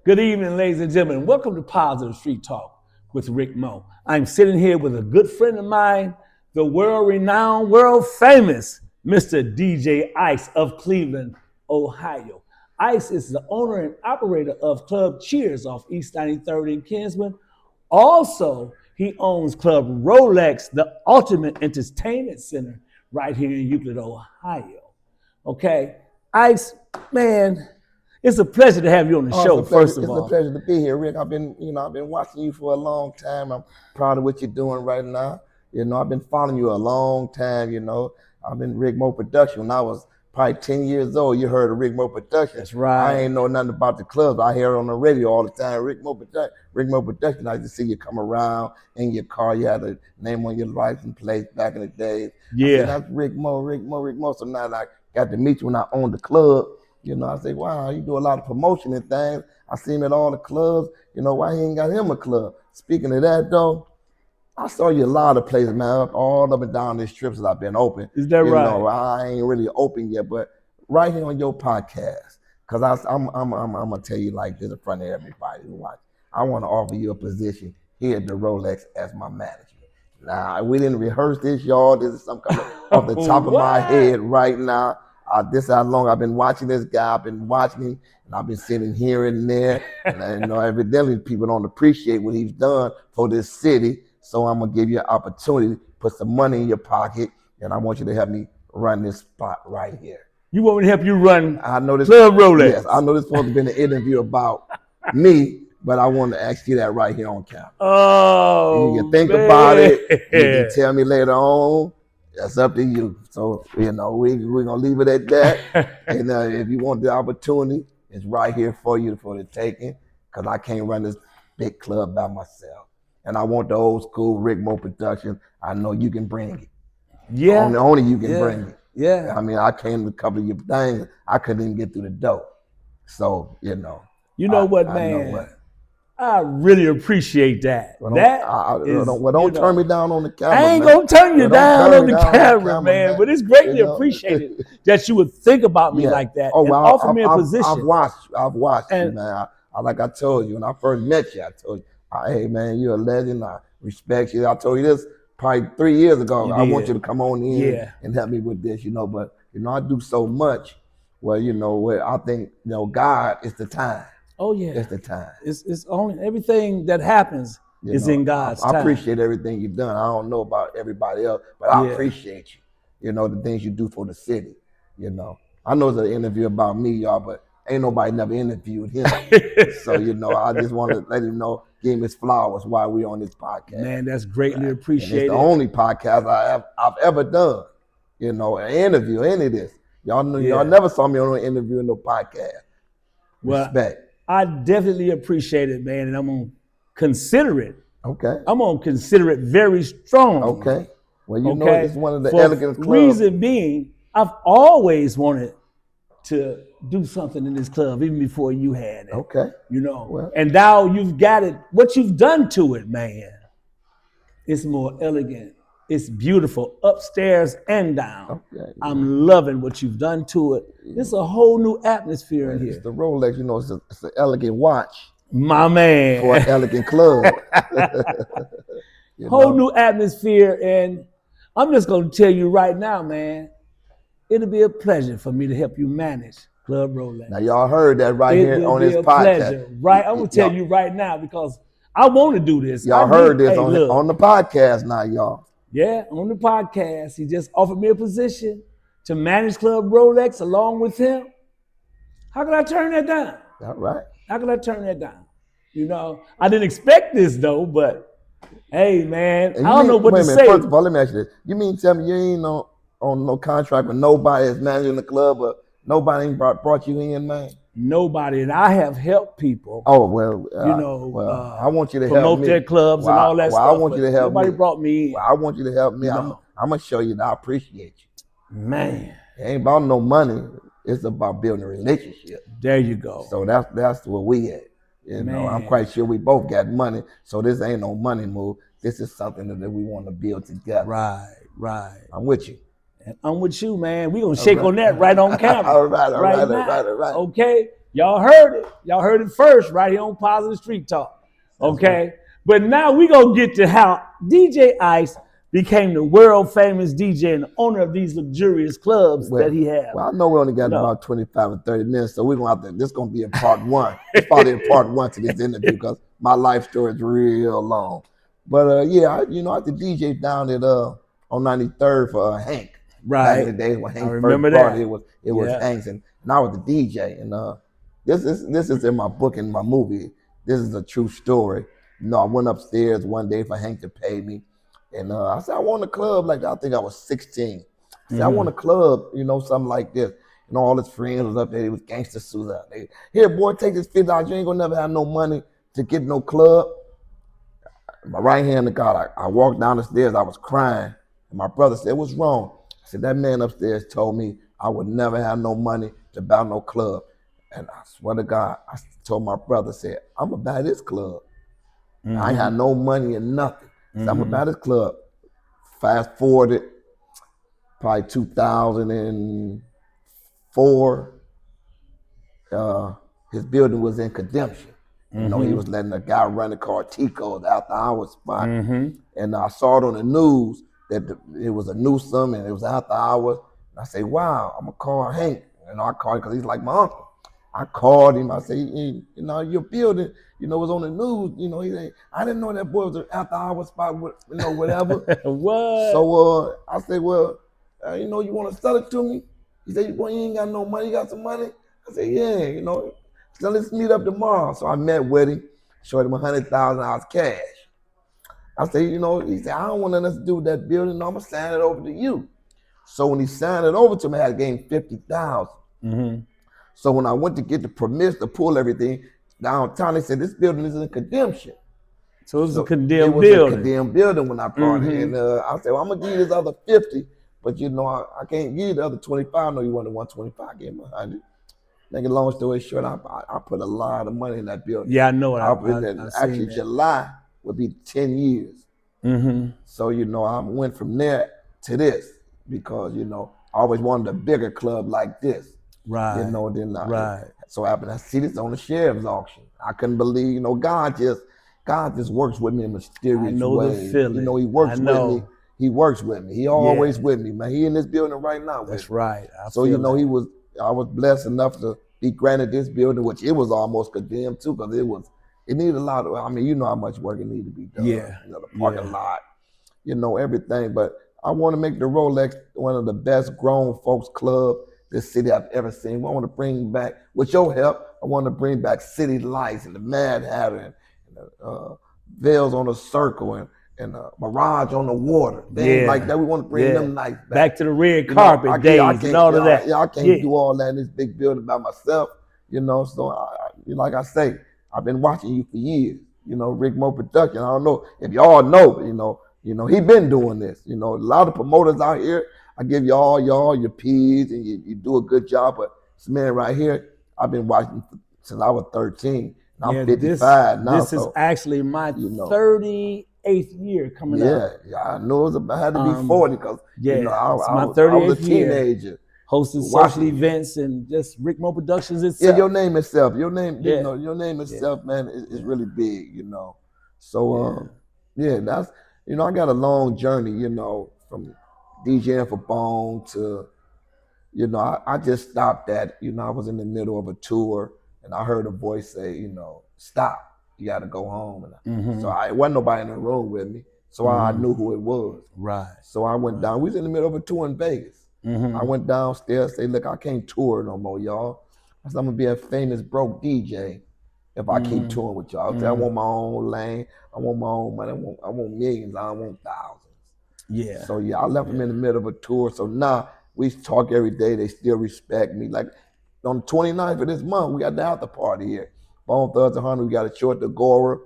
Good evening, ladies and gentlemen. Welcome to Positive Street Talk with Rick Mo. I'm sitting here with a good friend of mine, the world-renowned, world-famous Mr. DJ Ice of Cleveland, Ohio. Ice is the owner and operator of Club Cheers off East 93rd in Kinsman. Also, he owns Club Rolexx, the Ultimate Entertainment Center right here in Euclid, Ohio. Okay, Ice, man, it's a pleasure to have you on the show. First of all, it's a pleasure to be here, Rick. I've been watching you for a long time. I'm proud of what you're doing right now. I've been following you a long time. I've been Rick Mo Production. When I was probably 10 years old, you heard of Rick Mo Production. That's right. I ain't know nothing about the clubs. I hear it on the radio all the time. Rick Mo Production. Rick Mo Production. I just see you come around in your car. You had a name on your license plate back in the days. Yeah. I said, that's Rick Mo, Rick Mo, Rick Mo. So now I got to meet you when I owned the club. I say, wow, you do a lot of promotion and things. I see him at all the clubs. Why he ain't got him a club? Speaking of that, though, I saw you a lot of places, man, all up and down these trips that I've been open. Is that right? I ain't really open yet, but right here on your podcast, because I'm gonna tell you like this in front of everybody who watch. I want to offer you a position here at the Rolexx as my manager. Now, we didn't rehearse this, y'all. This is something coming off the top of my head right now. This is how long I've been watching this guy. I've been watching him, and I've been sitting here and there. And evidently people don't appreciate what he's done for this city. So I'm gonna give you an opportunity to put some money in your pocket, and I want you to help me run this spot right here. You want me to help you run Club Rolexx? Yes, I know this supposed to be an interview about me, but I want to ask you that right here on camera. Oh, you can think about it. You can tell me later on. That's up to you. So, we're going to leave it at that. And if you want the opportunity, it's right here for you for the taking, because I can't run this big club by myself. And I want the old school Rick Mo Production. I know you can bring it. Yeah. Only you can bring it. Yeah. I mean, I came to a couple of your things. I couldn't even get through the door. So, You know what, man? I really appreciate that. Don't turn me down on the camera. I ain't gonna turn you down on the camera, man. But it's greatly appreciated that you would think about me like that and offer me a position. I've watched you, man. Like I told you when I first met you, I told you, hey man, you're a legend. I respect you. I told you this probably 3 years ago. I want you to come on in and help me with this, But I do so much. Well, where I think God is the time. Oh yeah, it's the time. It's only everything that happens is in God's time. I appreciate everything you've done. I don't know about everybody else, but I appreciate you. The things you do for the city. I know it's an interview about me, y'all, but ain't nobody never interviewed him. So I just want to let him know, give him his flowers while we on this podcast. Man, that's greatly appreciated. And it's the only podcast I've ever done. An interview, any of this. Y'all never saw me on an interview in no podcast. Respect. I definitely appreciate it, man, and I'm gonna consider it. Okay. I'm gonna consider it very strong. Okay. Well, it's one of the elegant clubs. Reason being, I've always wanted to do something in this club, even before you had it. Okay. And now you've got it. What you've done to it, man, it's more elegant. It's beautiful, upstairs and down. Okay. I'm loving what you've done to it. It's a whole new atmosphere in here. It's the Rolexx, it's an elegant watch. My man. For an elegant club. Whole new atmosphere, and I'm just going to tell you right now, man, it'll be a pleasure for me to help you manage Club Rolexx. Now, y'all heard that right here on this podcast. Pleasure, right? I'm going to tell you right now because I want to do this. Y'all heard this on the podcast now, y'all. Yeah, on the podcast. He just offered me a position to manage Club Rolexx along with him. How can I turn that down? All right. How can I turn that down? I didn't expect this though, but hey, man, I don't know what to say. First of all, let me ask you this. You mean tell me you ain't on no contract with nobody that's managing the club, but nobody ain't brought you in, man? Nobody, and I have helped people. Oh, well, I want you to promote their clubs and all that stuff. I want you to help me. Nobody brought me in. Well, I want you to help me. I'm going to show you that I appreciate you. Man. It ain't about no money. It's about building a relationship. There you go. So that's where we at. I'm quite sure we both got money. So this ain't no money move. This is something that we want to build together. Right. I'm with you. And I'm with you, man. We're going to shake on that right on camera. All right. Okay? Y'all heard it. Y'all heard it first right here on Positive Street Talk. Okay? Right. But now we going to get to how DJ Ice became the world famous DJ and the owner of these luxurious clubs that he has. Well, I know we only got about 25 or 30 minutes, so we're going to have to, this is going to be a part one. It's probably a part one to this interview because my life story is real long. But yeah, I used to DJ down at on 93rd for Hank. Right. Back in the days when Hank first brought it, it was Hank's, and I was the DJ. And this is in my book and my movie. This is a true story. I went upstairs one day for Hank to pay me. And I said, I want a club like that. I think I was 16. I said, I want a club, something like this. All his friends was up there. He was gangster suits out there. Here, boy, take this $50. You ain't gonna never have no money to get no club. My right hand to God, I walked down the stairs. I was crying. And my brother said, what's wrong? I said, that man upstairs told me I would never have no money to buy no club. And I swear to God, I told my brother, said, I'm gonna buy this club. I ain't had no money and nothing. So I'm about this club. Fast forwarded, probably 2004. His building was in condemnation. He was letting a guy run the car, Tico's after hours spot. And I saw it on the news that it was a newsome and it was after hours. And I say, wow, I'm gonna call Hank. I called him because he's like my uncle. I called him. I said, your building, was on the news. I didn't know that boy was an after hours spot, whatever. What? So I said, well, you want to sell it to me? He said, well, you ain't got no money. You got some money? I said, yeah, so let's meet up tomorrow. So I met with him, showed him $100,000 cash. I said, he said, I don't want nothing to do with that building. No, I'm going to sign it over to you. So when he signed it over to me, I had to give him $50,000. So when I went to get the permits to pull everything downtown, they said this building is in condemnation. So it was a condemned building. It was a condemned building when I brought it. And I said, well, I'm gonna give you this other 50, but I can't give you the other 25. I know you wanted 125. I gave him 100. Make a long story short, I put a lot of money in that building. Yeah, I know it. Actually, July would be 10 years. So I went from there to this because I always wanted a bigger club like this. Right. So I see this on the sheriff's auction. I couldn't believe, God just works with me in mysterious ways. I know the feeling. He works with me. He works with me. He always with me, man. He in this building right now. That's right. So I was blessed enough to be granted this building, which it was almost condemned too, because it needed a lot of. I mean, how much work it needed to be done. Yeah. The parking lot, everything. But I want to make the Rolexx one of the best grown folks club this city I've ever seen. I want to bring back, with your help, I want to bring back City Lights and the Mad Hatter and the Veils on the Circle and Mirage on the Water. Things like that. We want to bring them nights back. Back to the red carpet days and all of that. Yeah, I can't do all that in this big building by myself, So like I say, I've been watching you for years. Rick Mo Production. I don't know if y'all know, but he been doing this. A lot of promoters out here, I give y'all your P's and you do a good job. But this man right here, I've been watching since I was 13. And I'm 55 now. This is actually my 38th year coming up. Yeah, I know I had to be 40 because I was a teenager. Hosting social events and just Rick Mo Productions itself. Yeah, your name itself. Your name, your name itself, man, is really big, So that's I got a long journey, from DJing for Bone to, I just stopped at, I was in the middle of a tour and I heard a voice say, stop, you got to go home. And so it wasn't nobody in the room with me, so I knew who it was. Right. So I went down. We was in the middle of a tour in Vegas. I went downstairs, say, look, I can't tour no more, y'all. I said, I'm gonna be a famous broke DJ if I keep touring with y'all. I said, I want my own lane. I want my own money. I want millions. I don't want thousands. Yeah. So I left them in the middle of a tour. So now we talk every day. They still respect me. Like on the 29th of this month, we got the after party here. Bone Thugs and Hunter, we got a show at the Agora.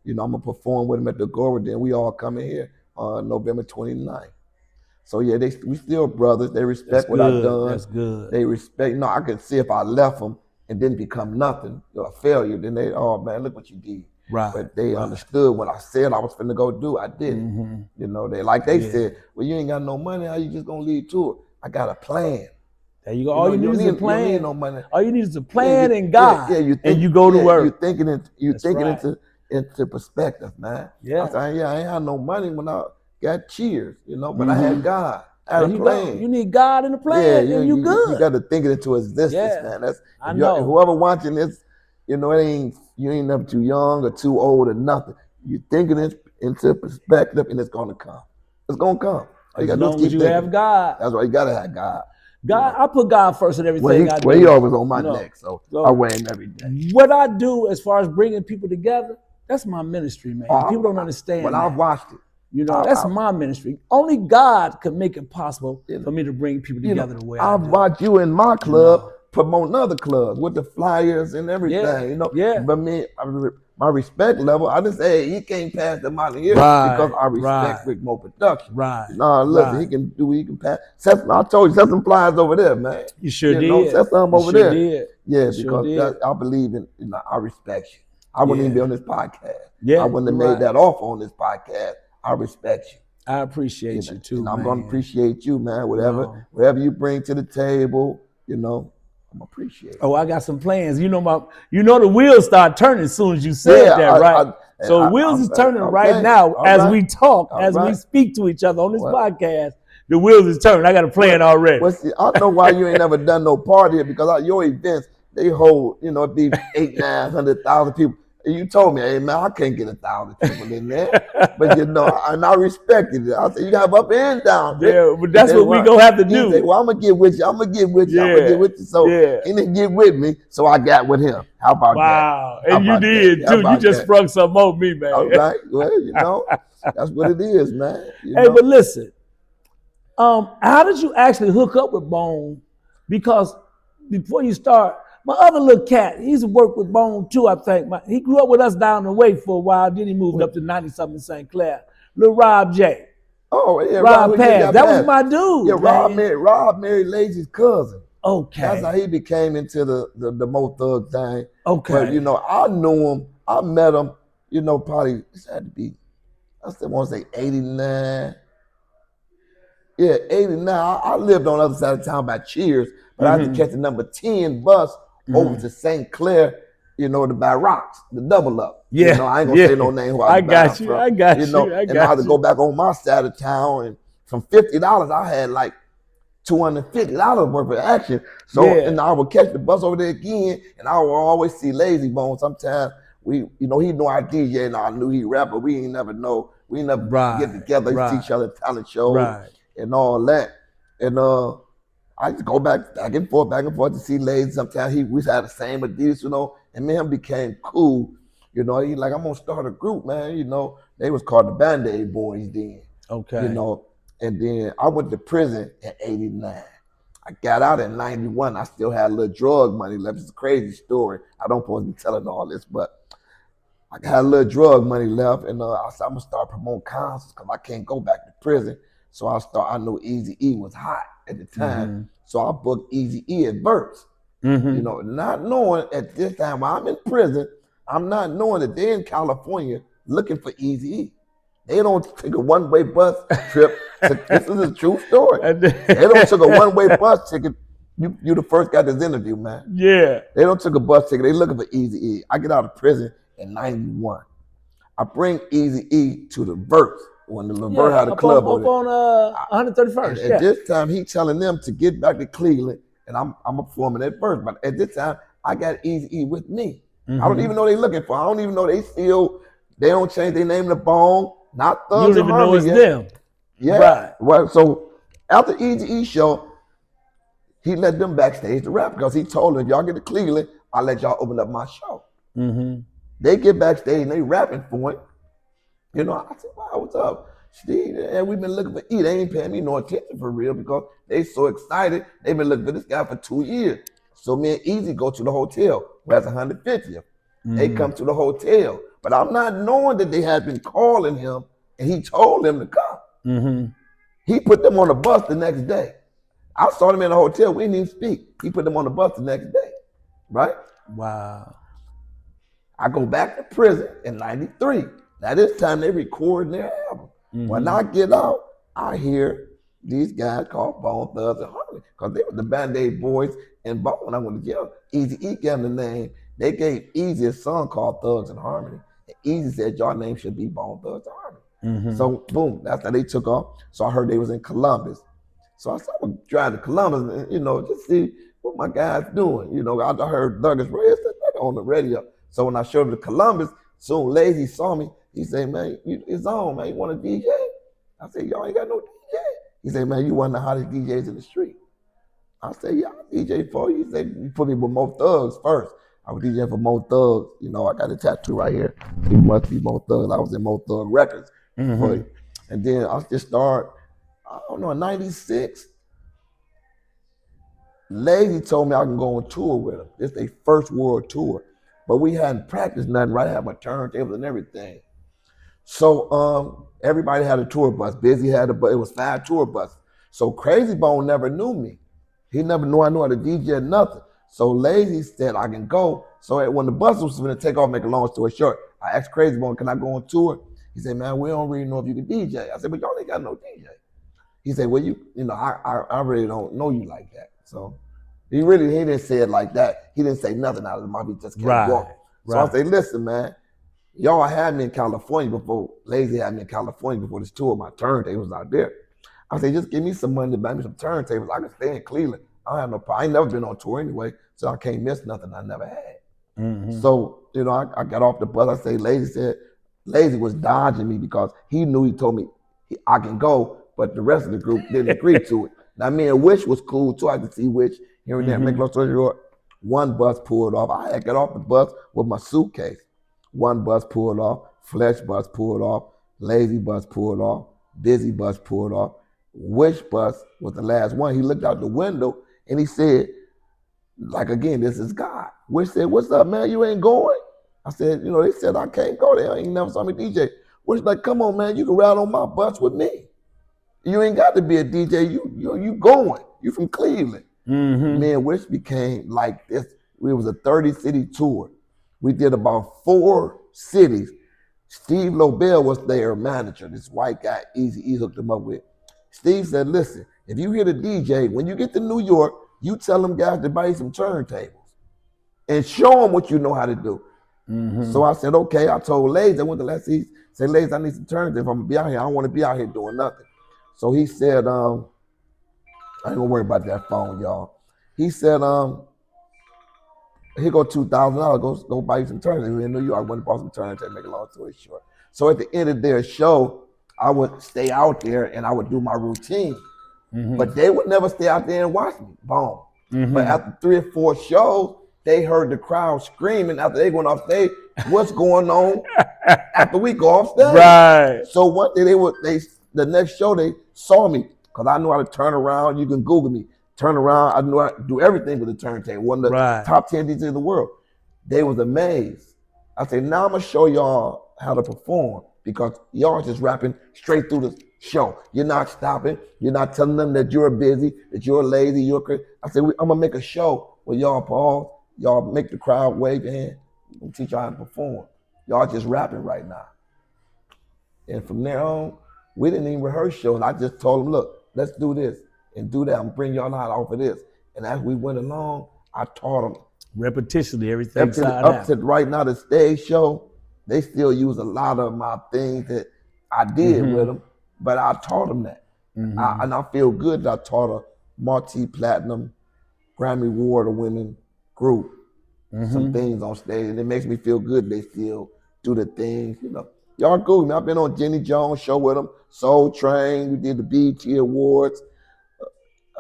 I'm gonna perform with them at the Agora. Then we all coming here on November 29th. So yeah, we still brothers. They respect what I've done. That's good. They respect. I could see if I left them and didn't become nothing, a failure, then they, oh man, look what you did. Right. But they understood what I said I was finna go do. I didn't. They said, well, you ain't got no money. How you just gonna leave tour? I got a plan. There you go. All you need is a plan. You don't need no money. All you need is a plan and God. And you go to work. You're thinking into perspective, man. Yeah. I said, I ain't had no money when I got Cheers, but I had God. I had a plan. You need God in the plan, and you good. You got to think it into existence, man. I know. Whoever watching this, it ain't you ain't never too young or too old or nothing. You thinking it into perspective, and it's gonna come. It's gonna come. As long as you have God. That's why you gotta have God. God, I put God first in everything I do. He always on my neck, so I wear him every day. What I do as far as bringing people together, that's my ministry, man. People don't understand. Well, I've watched it. That's my ministry. Only God could make it possible for me to bring people together the way I do. I've watched you in my club promoting other clubs with the flyers and everything. But my respect level, I just say, hey, he can't pass them out of here because I respect Rick Mo Production. Listen, he can do what he can pass. I told you, set some flyers over there, man. You sure did. Set some over there. Did. Yeah, because I believe in, I respect you. I wouldn't even be on this podcast. I wouldn't have made that offer on this podcast. I respect you. I appreciate you too, and man. I'm going to appreciate you, man. Whatever you bring to the table, I'm appreciate it. Oh, I got some plans. The wheels start turning as soon as you said that, right? So wheels is turning right now as we talk, as we speak to each other on this podcast. The wheels is turning. I got a plan already. I know why you ain't never done no party because your events, they hold, it be 800,000-900,000 people. And you told me, hey man, I can't get 1,000 people in there. But and I respected it. I said, you have up and down. Yeah, but that's what we gonna have to do. Said, well, I'm gonna get with you. I'm gonna get with you. So he didn't get with me, so I got with him. How about that? Wow. And you did too. You just sprung something on me, man. All right. Well, that's what it is, man. But listen, how did you actually hook up with Bone? Because before you start, my other little cat, he used to work with Bone too, I think. He grew up with us down the way for a while. Then he moved up to 90-something St. Clair. Little Rob J. Oh, yeah. Rob Paz. That was my dude. Yeah, Rob married Lazy's cousin. Okay. That's how he became into the Mo Thug thing. Okay. But, I knew him. I met him, probably, it had to be, I still want to say 89. Yeah, 89. I lived on the other side of town by Cheers, but I had to catch the number 10 bus over to St. Clair, to buy rocks, the double up. Yeah. I ain't gonna say no name who I got you. I got you. And I had to go back on my side of town, and from $50, I had like $250 worth of action. So and I would catch the bus over there again, and I would always see Lazy Bone. Sometimes he knew I DJ, and I knew he rap, but we ain't never know. We never get together, teach each other talent shows and all that. And I just go back and forth to see Lazy. Sometimes we had the same Adidas, and me and him became cool. He like, I'm gonna start a group, man. They was called the Band-Aid Boys then. Okay. And then I went to prison in 89. I got out in 91. I still had a little drug money left. It's a crazy story. I don't supposed to be telling all this, but I got a little drug money left, and I said, I'm gonna start promoting concerts because I can't go back to prison. So I knew Eazy-E was hot at the time. So I booked Eazy-E at Verse. Not knowing at this time while I'm in prison, I'm not knowing that they're in California looking for Eazy-E. They don't take a one-way bus trip. This is a true story. They don't take a one-way bus ticket. You the first guy this interview, man. Yeah. They don't take a bus ticket. They looking for Eazy-E. I get out of prison in 91. I bring Eazy-E to the Verse when the Levert had a club up on 131st. At this time, he telling them to get back to Cleveland, and I'm performing at Verse. But at this time, I got Eazy-E with me. I don't even know they looking for. I don't even know they don't change their name to Bone. Not Thugs. You don't even know it's them. Yeah. Right. Well, so after Eazy-E show, he let them backstage to rap because he told them, if y'all get to Cleveland, I'll let y'all open up my show. They get backstage and they rapping for it. I said, wow, what's up? Steve, and we've been looking for E. They ain't paying me no attention for real because they so excited. They've been looking for this guy for 2 years. So me and Eazy go to the hotel. Where's 150th? They come to the hotel. But I'm not knowing that they had been calling him and he told them to come. He put them on the bus the next day. I saw them in the hotel. We didn't even speak. He put them on the bus the next day. Right? Wow. I go back to prison in 93. Now this time they recording their album. When I get out, I hear these guys called Bone Thugs and Harmony because they were the Band-Aid Boys and Bone. When I went to jail, Easy-E gave them the name. They gave Easy a song called Thugs and Harmony. And Easy said, your name should be Bone Thugs and Harmony. Mm-hmm. So boom, that's how they took off. So I heard they was in Columbus. So I said, I'm gonna drive to Columbus and, just see what my guys doing. I heard Douglas Ray on the radio. So when I showed up to Columbus, soon Lazy saw me. He said, man, it's on, man. You want a DJ? I said, y'all ain't got no DJ. He said, man, you one of the hottest DJs in the street. I said, yeah, I'll DJ for you. He said, you put me with Mo Thugs first. I was DJing for Mo Thugs. I got a tattoo right here. He must be Mo Thugs. I was in Mo Thug Records. Mm-hmm. And then I just started, I don't know, in 96. Lazy told me I can go on tour with him. It's their first world tour. But we hadn't practiced nothing, right? I had my turntables and everything. So everybody had a tour bus. Busy had it was 5 tour buses. So Crazy Bone never knew me. He never knew I knew how to DJ or nothing. So Lazy said I can go. So when the bus was going to take off, make a long story short, I asked Crazy Bone, can I go on tour? He said, man, we don't really know if you can DJ. I said, but y'all ain't got no DJ. He said, well, I really don't know you like that. So he didn't say it like that. He didn't say nothing out of his mouth. He just kept walking. So I said, listen, man, y'all had me in California before. Lazy had me in California before this tour. My turntables out there. I said, just give me some money to buy me some turntables. I can stay in Cleveland. I don't have no problem. I ain't never been on tour anyway, so I can't miss nothing I never had. Mm-hmm. So, I got off the bus. I say, Lazy was dodging me because he knew he told me I can go, but the rest of the group didn't agree to it. Now, me and Wish was cool too. I could see Wish here and there. Make long story short, one bus pulled off. I had to get off the bus with my suitcase. One bus pulled off. Flesh bus pulled off. Lazy bus pulled off. Busy bus pulled off. Wish bus was the last one. He looked out the window and he said, again, this is God. Wish said, what's up, man? You ain't going? I said, they said I can't go there. He never saw me DJ. Wish like, come on, man, you can ride on my bus with me. You ain't got to be a DJ. You going. You from Cleveland. Mm-hmm. Me and Wish became like this. It was a 30-city tour. We did about 4 cities. Steve Lobel was their manager. This white guy, Easy-E hooked him up with. Steve said, listen, if you hear the DJ, when you get to New York, you tell them guys to buy you some turntables and show them what you know how to do. Mm-hmm. So I said, okay. I told Lazy, I went to Lazy, said, Lazy, I need some turntables. If I'm going to be out here, I don't want to be out here doing nothing. So he said, I ain't going to worry about that phone, y'all. He said, here go $2,000, go buy you some turntables. In New York, I went and bought some turntables, make a long story short. So at the end of their show, I would stay out there and I would do my routine. Mm-hmm. But they would never stay out there and watch me. Boom. Mm-hmm. But after 3 or 4 shows, they heard the crowd screaming after they went off stage. What's going on after we go off stage? Right. So one day the next show they saw me because I knew how to turn around. You can Google me. Turn around. I knew how to do everything with the turntable. One of the top 10 DJs in the world. They was amazed. I said, now I'm gonna show y'all how to perform. Because y'all just rapping straight through the show. You're not stopping. You're not telling them that you're busy, that you're lazy, you're crazy. I said, I'm going to make a show where y'all pause, y'all make the crowd wave your hand, and teach y'all how to perform. Y'all just rapping right now. And from there on, we didn't even rehearse shows. I just told them, look, let's do this and do that. I'm bring y'all out off of this. And as we went along, I taught them. Repetitionally, everything up to right now, the stage show, they still use a lot of my things that I did with them, but I taught them that. Mm-hmm. And I feel good that I taught a multi-platinum, Grammy Award-winning group some things on stage, and it makes me feel good they still do the things, Y'all Google me. I've been on Jenny Jones' show with them, Soul Train. We did the BET Awards.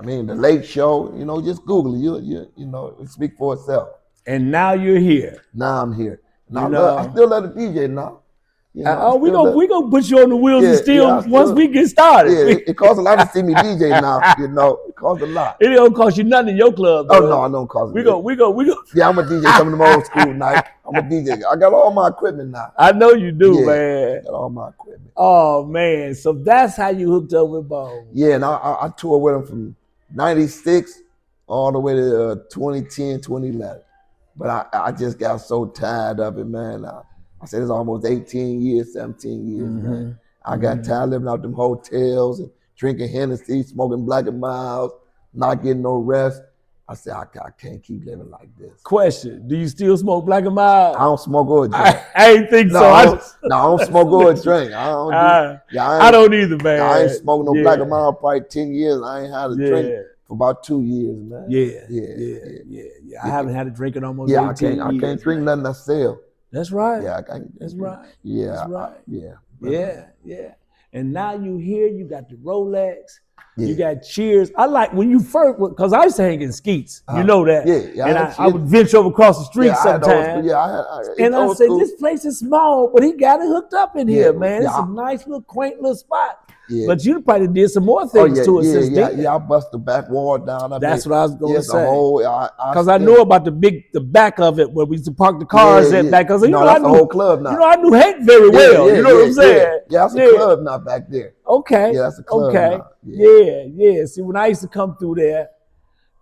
The Late Show. Just Google it. It speak for itself. And now you're here. Now I'm here. I still let a DJ now. We gonna put you on the wheels once we get started. Yeah, it costs a lot to see me DJ now. It costs a lot. It don't cost you nothing in your club. Oh no, I don't cost. We go. Yeah, I'm a DJ. Some of them old school night. I'm a DJ. I got all my equipment now. I know you do, man. I got all my equipment. Oh man, so that's how you hooked up with Bone. Yeah, and I toured with him from '96 all the way to 2010, 2011. But I just got so tired of it, man. I said it's almost 18 years, 17 years, man. I got tired living out them hotels and drinking Hennessy, smoking Black and Milds, not getting no rest. I said, I can't keep living like this. Question: do you still smoke Black and Mild? I don't smoke or drink. I ain't think so. I don't smoke or drink. I don't either, man. I ain't smoked no Black and Mild probably 10 years. I ain't had a drink for about 2 years, man. Yeah. I haven't had a drink in almost 18 years. I can't drink nothing I sell. That's right. Yeah, I can't. That's right. Yeah. That's right. Yeah. And now you here, you got the Rolexx. You got Cheers. I like when you first, because I used to hang in Skeets. You know that. And I would venture over across the street sometimes. And I said, this place is small, but he got it hooked up in here, man. It's a nice little quaint little spot. But you probably did some more things to it since then. Yeah, I bust the back wall down. That's what I was going to say. Because I know about the back of it where we used to park the cars at back. Because that's the whole club now. I knew Hank very well. You know what I'm saying? Yeah, that's a club now back there. Okay. Yeah, that's a club now. Yeah. See, when I used to come through there,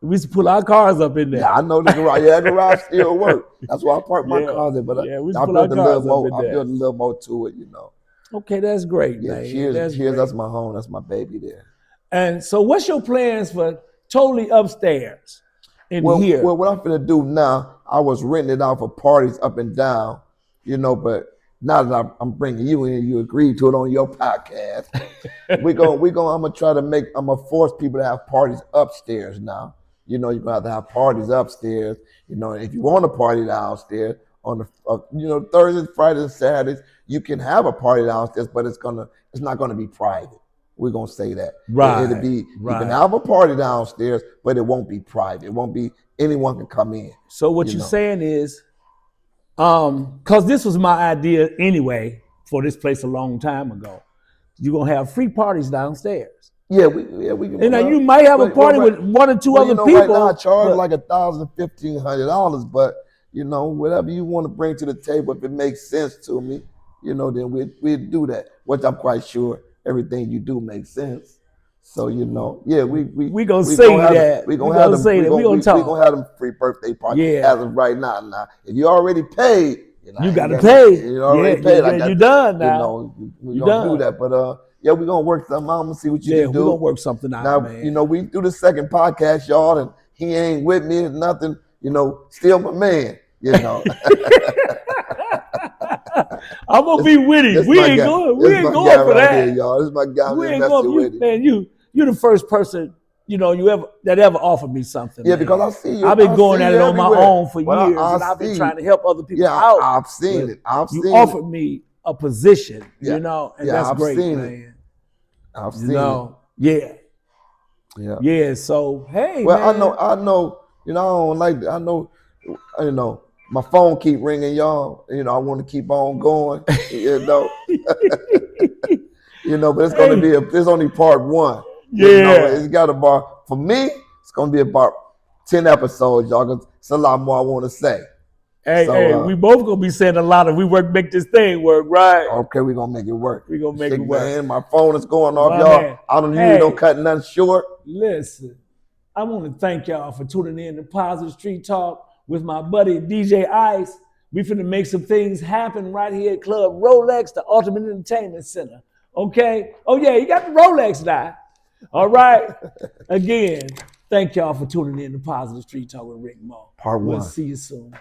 we used to pull our cars up in there. Yeah, I know the garage. Yeah, the garage still works. That's why I park my cars there. But I built a little more to it, Okay, that's great, man. Cheers, that's my home. That's my baby there. And so what's your plans for totally upstairs in here? Well, what I'm going to do now, I was renting it out for parties up and down, but now that I'm bringing you in, you agreed to it on your podcast. I'm going to force people to have parties upstairs now. You're going to have to have parties upstairs. If you want a party downstairs on the Thursdays, Fridays, and Saturdays, you can have a party downstairs, but it's not gonna be private. We're gonna say that. Right. You can have a party downstairs, but it won't be private. It won't be anyone can come in. So what you're saying is, because this was my idea anyway for this place a long time ago, you're gonna have free parties downstairs. Yeah, we can. And now you might have a party with one or two other people. Right now I charge like $1,000, $1,500, but whatever you want to bring to the table, if it makes sense to me, then we'd do that. Which I'm quite sure everything you do makes sense. So we gonna say that. We gonna have them free birthday party as of right now. Now, if you already paid, you gotta pay. You already paid. You done now. We gonna do that. But we're gonna work something out. I'm gonna see what you can do. We're gonna work something out. Now, man. We do the second podcast, y'all, and he ain't with me and nothing. Still my man. I'm gonna be with him. We ain't going for that. Here, y'all. This is my guy. We ain't going. Man, you're the first person that ever offered me something. Yeah, man. because I see you. I've been going at it on my own for years, and I've been trying to help other people out. I've seen it. You offered me a position, and that's great, man. I've seen it. Yeah. So hey, well, man. I know. I don't like. I know. My phone keep ringing, y'all. I want to keep on going. But it's gonna be it's only part one. It's got for me. It's gonna be about 10 episodes, y'all. 'Cause it's a lot more I want to say. Hey, we both gonna be saying a lot of make this thing work, right? Okay, we gonna make it work. We gonna make it work. Man, my phone is going off, y'all. Man. I don't usually don't cut nothing short. Listen, I want to thank y'all for tuning in to Positive Street Talk with my buddy DJ Ice. We finna make some things happen right here at Club Rolexx, the Ultimate Entertainment Center. Okay? Oh yeah, you got the Rolexx now. All right. Again, thank y'all for tuning in to Positive Street Talk with Rick Mo. Part one. We'll see you soon.